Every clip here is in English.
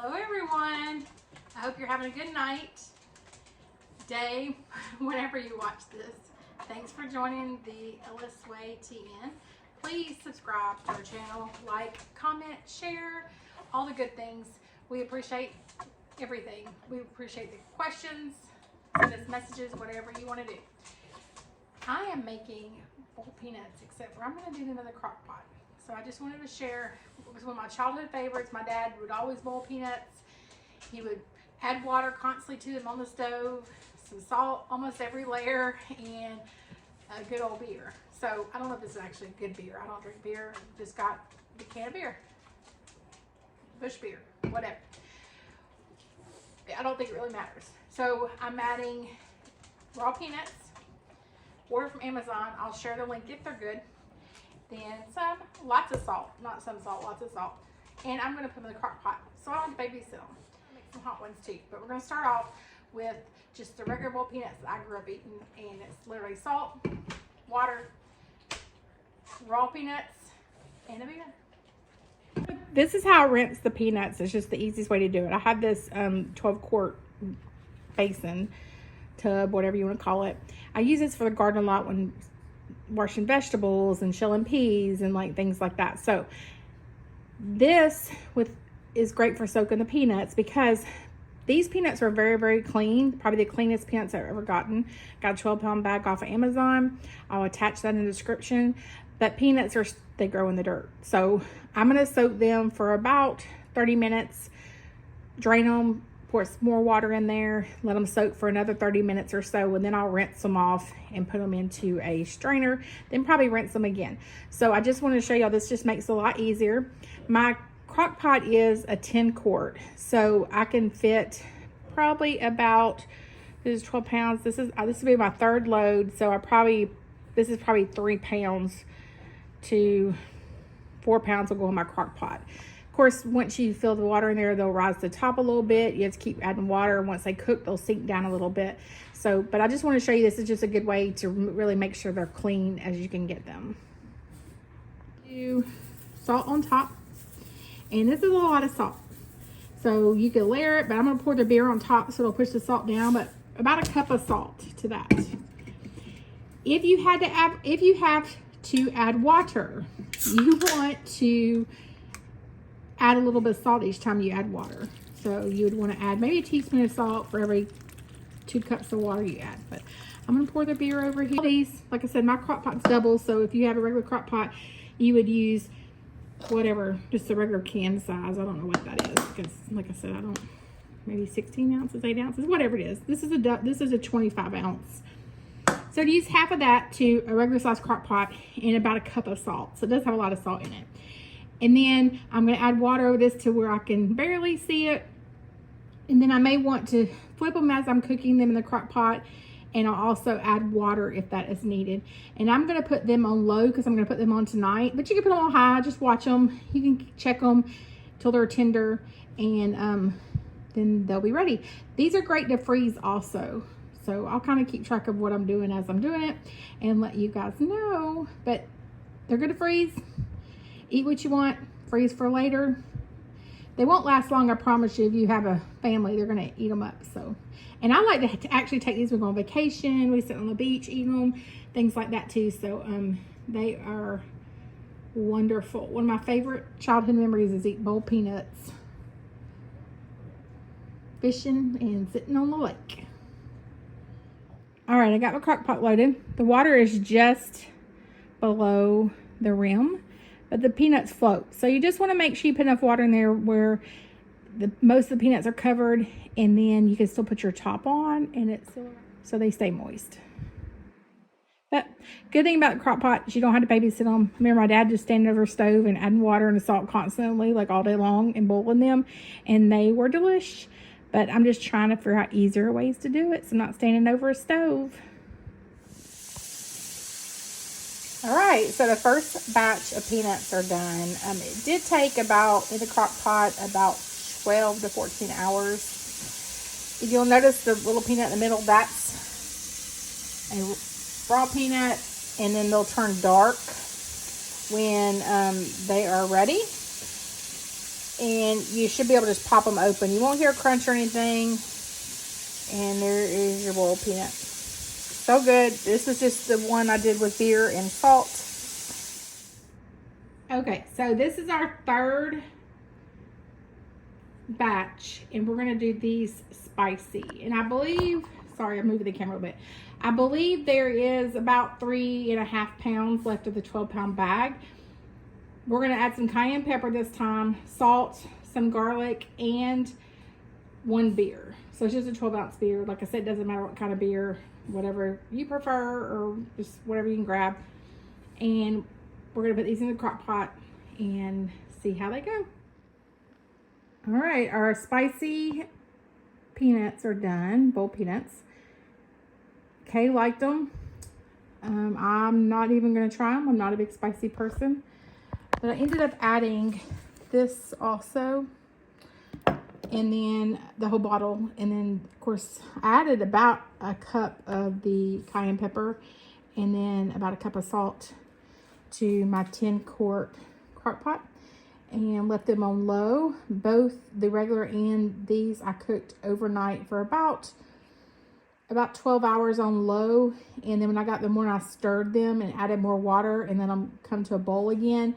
Hello everyone. I hope you're having a good night, day, whenever you watch this. Thanks for joining the Ellis Way TN. Please subscribe to our channel, like, comment, share, all the good things. We appreciate everything. We appreciate the questions, send us messages, whatever you want to do. I am making boiled peanuts, except for I'm going to do them in the crock pot. So I just wanted to share, it was one of my childhood favorites. My dad would always boil peanuts. He would add water constantly to them on the stove, some salt almost every layer, and a good old beer. So I don't know if this is actually a good beer. I don't drink beer. Just got the can of beer. Bush beer, whatever. I don't think it really matters. So I'm adding raw peanuts, order from Amazon. I'll share the link if they're good. Then lots of salt, not some salt, lots of salt. And I'm gonna put them in the crock pot. So I don't babysit them. Make some hot ones too. But we're gonna start off with just the regular boiled peanuts that I grew up eating. And it's literally salt, water, raw peanuts, and a beer. This is how I rinse the peanuts. It's just the easiest way to do it. I have this 12-quart basin, tub, whatever you want to call it. I use this for the garden a lot when washing vegetables and shelling peas and like things like that. So this is great for soaking the peanuts because these peanuts are very, very clean. Probably the cleanest peanuts I've ever gotten. Got a 12-pound bag off of Amazon. I'll attach that in the description. But peanuts they grow in the dirt. So I'm going to soak them for about 30 minutes. Drain them, pour some more water in there, let them soak for another 30 minutes or so, and then I'll rinse them off and put them into a strainer, then probably rinse them again. So I just want to show y'all, this just makes it a lot easier. My crock pot is a 10 quart, so I can fit probably about, this is 12 pounds. This will be my third load, so this is probably 3 pounds to 4 pounds will go in my crock pot. Of course, once you fill the water in there, they'll rise to the top a little bit. You have to keep adding water. Once they cook, they'll sink down a little bit. So, but I just want to show you, this is just a good way to really make sure they're clean as you can get them. Do salt on top, and this is a lot of salt. So you can layer it, but I'm going to pour the beer on top so it'll push the salt down, but about a cup of salt to that. If you have to add water, you want to add a little bit of salt each time you add water. So you would want to add maybe a teaspoon of salt for every 2 cups of water you add. But I'm going to pour the beer over here. These, like I said, my crock pot's double, so if you have a regular crock pot, you would use whatever, just a regular can size. I don't know what that is because, like I said, maybe 16 ounces, 8 ounces, whatever it is. This is a 25 ounce. So to use half of that to a regular size crock pot and about a cup of salt. So it does have a lot of salt in it. And then I'm going to add water over this to where I can barely see it. And then I may want to flip them as I'm cooking them in the crock pot. And I'll also add water if that is needed. And I'm going to put them on low because I'm going to put them on tonight. But you can put them on high. Just watch them. You can check them till they're tender. And then they'll be ready. These are great to freeze also. So I'll kind of keep track of what I'm doing as I'm doing it and let you guys know. But they're good to freeze. Eat what you want, freeze for later. They won't last long, I promise you. If you have a family, they're going to eat them up. So, and I like to actually take these when we go on vacation. We sit on the beach, eat them, things like that too. So they are wonderful. One of my favorite childhood memories is eating boiled peanuts, fishing, and sitting on the lake. All right, I got my crock pot loaded. The water is just below the rim, but the peanuts float. So you just want to make sure you put enough water in there where most of the peanuts are covered, and then you can still put your top on, and it's still, so they stay moist. But good thing about the crock pot is you don't have to babysit them. I remember my dad just standing over a stove and adding water and salt constantly, like all day long, and boiling them, and they were delish. But I'm just trying to figure out easier ways to do it, so I'm not standing over a stove. All right, so the first batch of peanuts are done. It did take about, in the crock pot, about 12 to 14 hours. If you'll notice the little peanut in the middle, that's a raw peanut, and then they'll turn dark when they are ready. And you should be able to just pop them open. You won't hear a crunch or anything. And there is your boiled peanut. So good. This is just the one I did with beer and salt. Okay, so this is our third batch. And we're going to do these spicy. And I believe, sorry, I'm moving the camera a little bit. I believe there is about 3.5 pounds left of the 12-pound bag. We're going to add some cayenne pepper this time, salt, some garlic, and 1 beer. So it's just a 12-ounce beer. Like I said, it doesn't matter what kind of beer, whatever you prefer, or just whatever you can grab. And we're going to put these in the crock pot and see how they go. All right, our spicy peanuts are done, boiled peanuts. Kay liked them. I'm not even going to try them. I'm not a big spicy person. But I ended up adding this also, and then the whole bottle, and then of course I added about a cup of the cayenne pepper and then about a cup of salt to my 10-quart crock pot and left them on low. Both the regular and these I cooked overnight for about 12 hours on low, and then when I got them on, I stirred them and added more water, and then I'm come to a boil again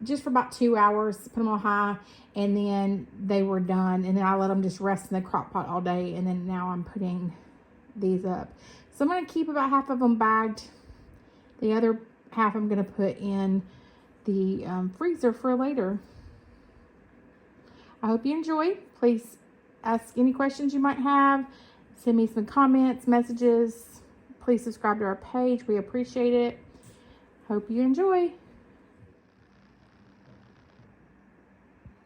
just for about 2 hours, put them on high, and then they were done. And then I let them just rest in the crock pot all day, and then now I'm putting these up. So I'm going to keep about half of them bagged. The other half I'm going to put in the freezer for later. I hope you enjoy. Please ask any questions you might have. Send me some comments, messages. Please subscribe to our page. We appreciate it. Hope you enjoy.